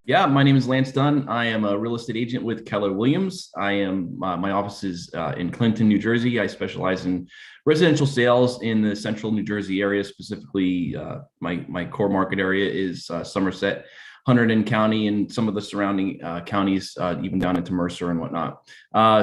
Yeah, my name is Lance Dunn. I am a real estate agent with Keller Williams. My office is in Clinton, New Jersey. I specialize in residential sales in the central New Jersey area. Specifically, my core market area is Somerset, Hunterdon County, and some of the surrounding counties, even down into Mercer and whatnot.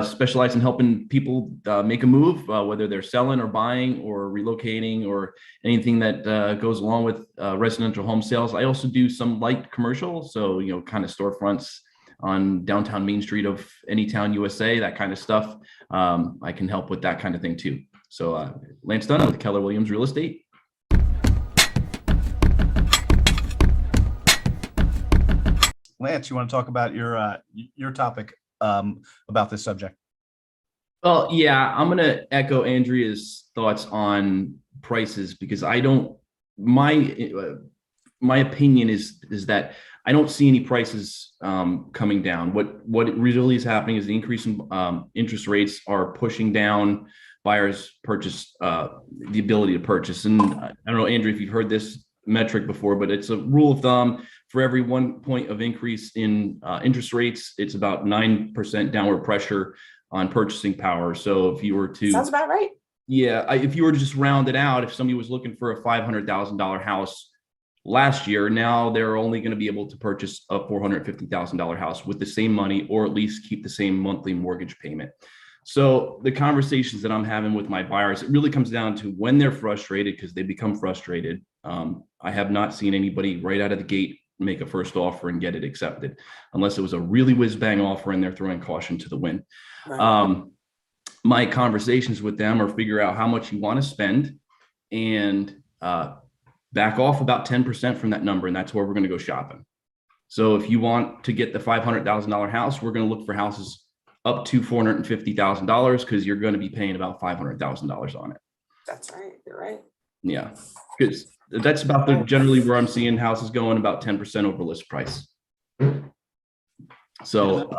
Specialize in helping people make a move, whether they're selling or buying or relocating or anything that goes along with residential home sales. I also do some light commercial, so kind of storefronts on downtown Main Street of any town USA, that kind of stuff. I can help with that kind of thing too. So Lance Dunn with Keller Williams Real Estate. Lance, you want to talk about your topic about this subject? Well, yeah, I'm going to echo Andrea's thoughts on prices because I don't. My opinion is that I don't see any prices coming down. What really is happening is the increase in interest rates are pushing down buyers' purchase, the ability to purchase. And I don't know, Andrea, if you've heard this metric before, but it's a rule of thumb. For every 1 point of increase in interest rates, it's about 9% downward pressure on purchasing power. So if you were to, sounds about right. Yeah, if you were to just round it out, if somebody was looking for a $500,000 house last year, now they're only going to be able to purchase a $450,000 house with the same money, or at least keep the same monthly mortgage payment. So the conversations that I'm having with my buyers, it really comes down to when they're frustrated, because they become frustrated. I have not seen anybody right out of the gate make a first offer and get it accepted, unless it was a really whiz bang offer and they're throwing caution to the wind. Right. My conversations with them are figure out how much you want to spend and back off about 10% from that number. And that's where we're going to go shopping. So if you want to get the $500,000 house, we're going to look for houses up to $450,000 because you're going to be paying about $500,000 on it. That's right. You're right. Yeah, because that's about generally where I'm seeing houses going, about 10% over list price. So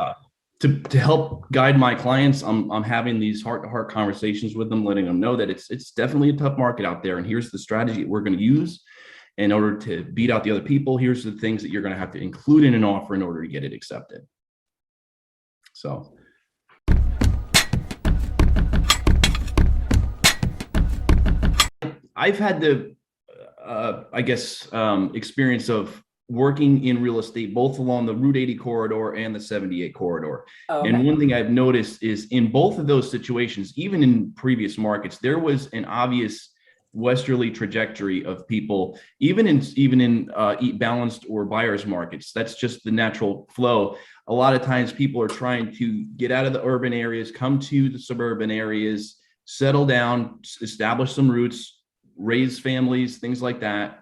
to help guide my clients, I'm having these heart-to-heart conversations with them, letting them know that it's definitely a tough market out there, and here's the strategy we're going to use in order to beat out the other people. Here's the things that you're going to have to include in an offer in order to get it accepted. So. I've had the, experience of working in real estate, both along the Route 80 corridor and the 78 corridor. Oh, okay. And one thing I've noticed is in both of those situations, even in previous markets, there was an obvious westerly trajectory of people, even in balanced or buyer's markets. That's just the natural flow. A lot of times people are trying to get out of the urban areas, come to the suburban areas, settle down, establish some roots, raise families, things like that.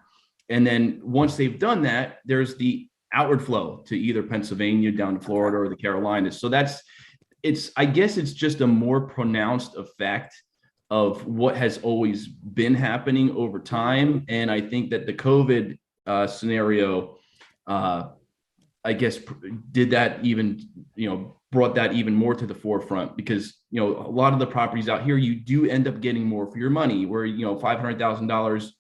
And then once they've done that, there's the outward flow to either Pennsylvania down to Florida or the Carolinas. So I guess it's just a more pronounced effect of what has always been happening over time. And I think that the COVID scenario, I guess, did that even, brought that even more to the forefront, because a lot of the properties out here, you do end up getting more for your money, where $500,000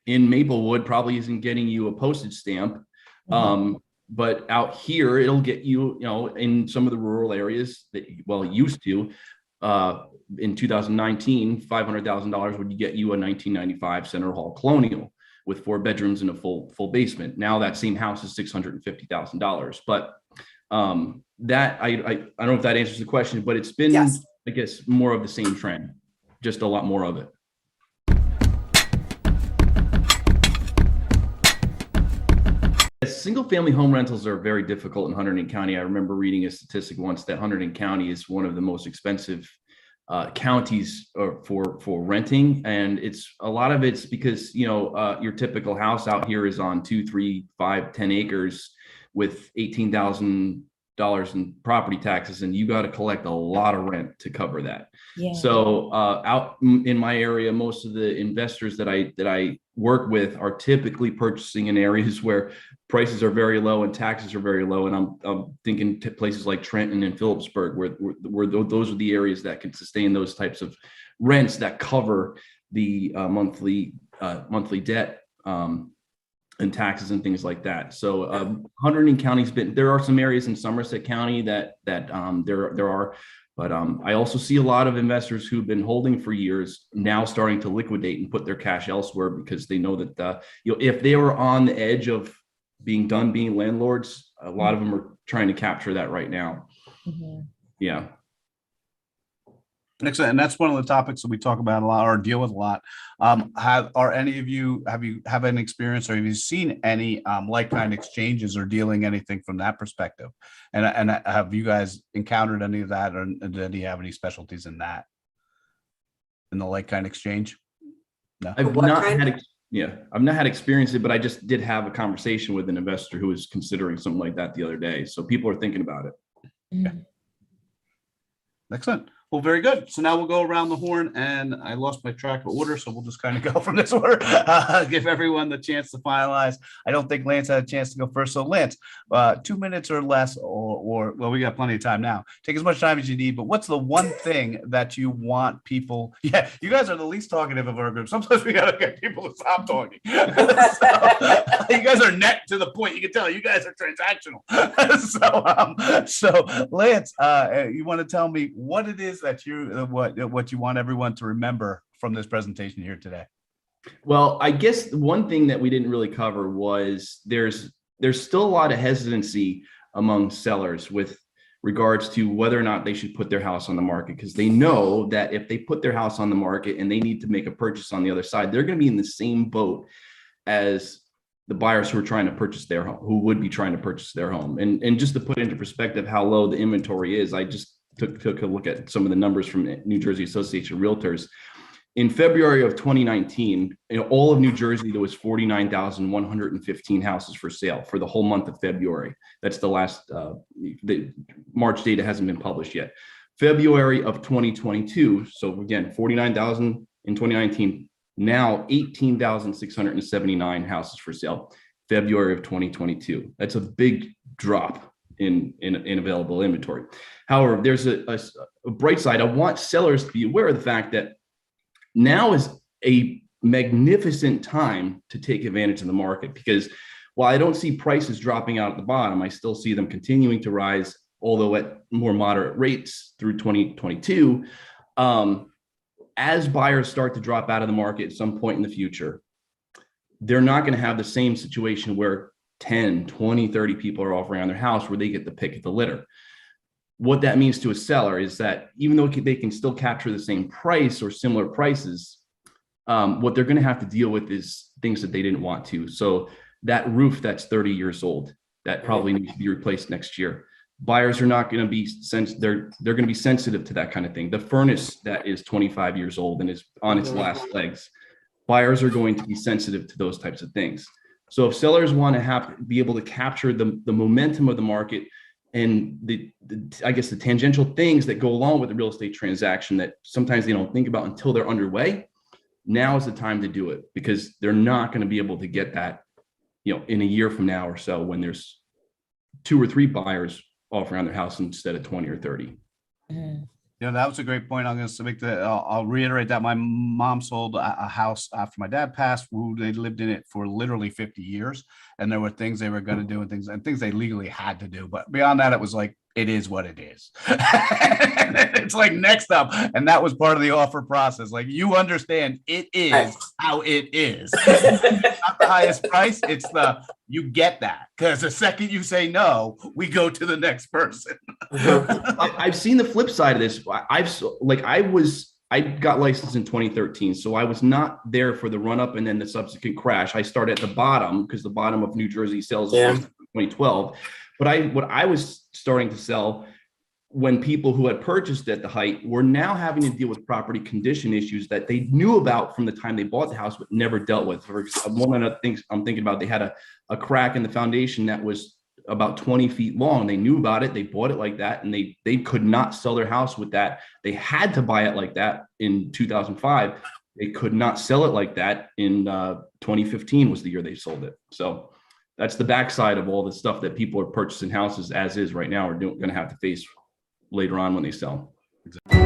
in Maplewood probably isn't getting you a postage stamp. Mm-hmm. But out here, it'll get you, in some of the rural areas that, used to, in 2019, $500,000 would get you a 1995 Center Hall Colonial with 4 bedrooms and a full basement. Now that same house is $650,000. But that I don't know if that answers the question, but it's been, yes, I guess, more of the same trend, just a lot more of it. Single family home rentals are very difficult in Hunterdon County. I remember reading a statistic once that Hunterdon County is one of the most expensive counties for renting. And a lot of it's because, your typical house out here is on 2, 3, 5, 10 acres with $18,000 in property taxes, and you got to collect a lot of rent to cover that. Yeah. So out in my area, most of the investors that I work with are typically purchasing in areas where prices are very low and taxes are very low. And I'm thinking places like Trenton and Phillipsburg, where those are the areas that can sustain those types of rents that cover the monthly debt. and taxes and things like that. So Hunterdon County's been, there are some areas in Somerset County that there are, but I also see a lot of investors who've been holding for years now starting to liquidate and put their cash elsewhere because they know that if they were on the edge of being landlords, a lot of them are trying to capture that right now. Mhm. Yeah. Excellent. And that's one of the topics that we talk about a lot or deal with a lot. Are any of you, have an experience or have you seen any like kind exchanges or dealing anything from that perspective? And have you guys encountered any of that, or do you have any specialties in that? In the like kind exchange? No. I've not had experience it, but I just did have a conversation with an investor who was considering something like that the other day. So people are thinking about it. Yeah. Excellent. Well, very good. So now we'll go around the horn, and I lost my track of order, so we'll just kind of go from this order. Give everyone the chance to finalize. I don't think Lance had a chance to go first. So Lance, 2 minutes or less, or well, we got plenty of time now. Take as much time as you need, but what's the one thing that you want people? Yeah, you guys are the least talkative of our group. Sometimes we got to get people to stop talking. So, you guys are net to the point. You can tell you guys are transactional. So Lance, you want to tell me what it is that you what you want everyone to remember from this presentation here today? Well, I guess one thing that we didn't really cover was there's still a lot of hesitancy among sellers with regards to whether or not they should put their house on the market, because they know that if they put their house on the market and they need to make a purchase on the other side, they're going to be in the same boat as the buyers who are trying to purchase their home, who would be trying to purchase their home. And just to put into perspective how low the inventory is, I just took a look at some of the numbers from New Jersey Association of Realtors. In February of 2019, all of New Jersey, there was 49,115 houses for sale for the whole month of February. That's the last, the March data hasn't been published yet. February of 2022, so again, 49,000 in 2019, now 18,679 houses for sale, February of 2022. That's a big drop in available inventory. However, there's a bright side. I want sellers to be aware of the fact that now is a magnificent time to take advantage of the market, because while I don't see prices dropping out at the bottom, I still see them continuing to rise, although at more moderate rates through 2022. As buyers start to drop out of the market at some point in the future, they're not going to have the same situation where 10, 20, 30 people are offering on their house where they get the pick of the litter. What that means to a seller is that even though they can still capture the same price or similar prices, what they're going to have to deal with is things that they didn't want to. So that roof that's 30 years old, that probably needs to be replaced next year. Buyers are not going to be they're going to be sensitive to that kind of thing. The furnace that is 25 years old and is on its last legs, buyers are going to be sensitive to those types of things. So if sellers want to be able to capture the momentum of the market and I guess the tangential things that go along with the real estate transaction that sometimes they don't think about until they're underway, now is the time to do it, because they're not going to be able to get that, in a year from now or so, when there's 2 or 3 buyers offering on their house instead of 20 or 30. Mm-hmm. That was a great point. I'm going to make that. I'll reiterate that my mom sold a house after my dad passed. They lived in it for literally 50 years, and there were things they were going to do and things they legally had to do. But beyond that, it was like, it is what it is. It's like next up, and that was part of the offer process. Like, you understand, it is how it is. It's not the highest price. It's you get that, because the second you say no, we go to the next person. I've seen the flip side of this. I got licensed in 2013, so I was not there for the run up and then the subsequent crash. I started at the bottom, because the bottom of New Jersey sales was 2012. But what I was starting to sell when people who had purchased at the height were now having to deal with property condition issues that they knew about from the time they bought the house, but never dealt with. For one of the things I'm thinking about, they had a crack in the foundation that was about 20 feet long. They knew about it. They bought it like that, and they could not sell their house with that. They had to buy it like that in 2005. They could not sell it like that in 2015 was the year they sold it. So that's the backside of all the stuff that people are purchasing houses as is right now are going to have to face later on when they sell. Exactly.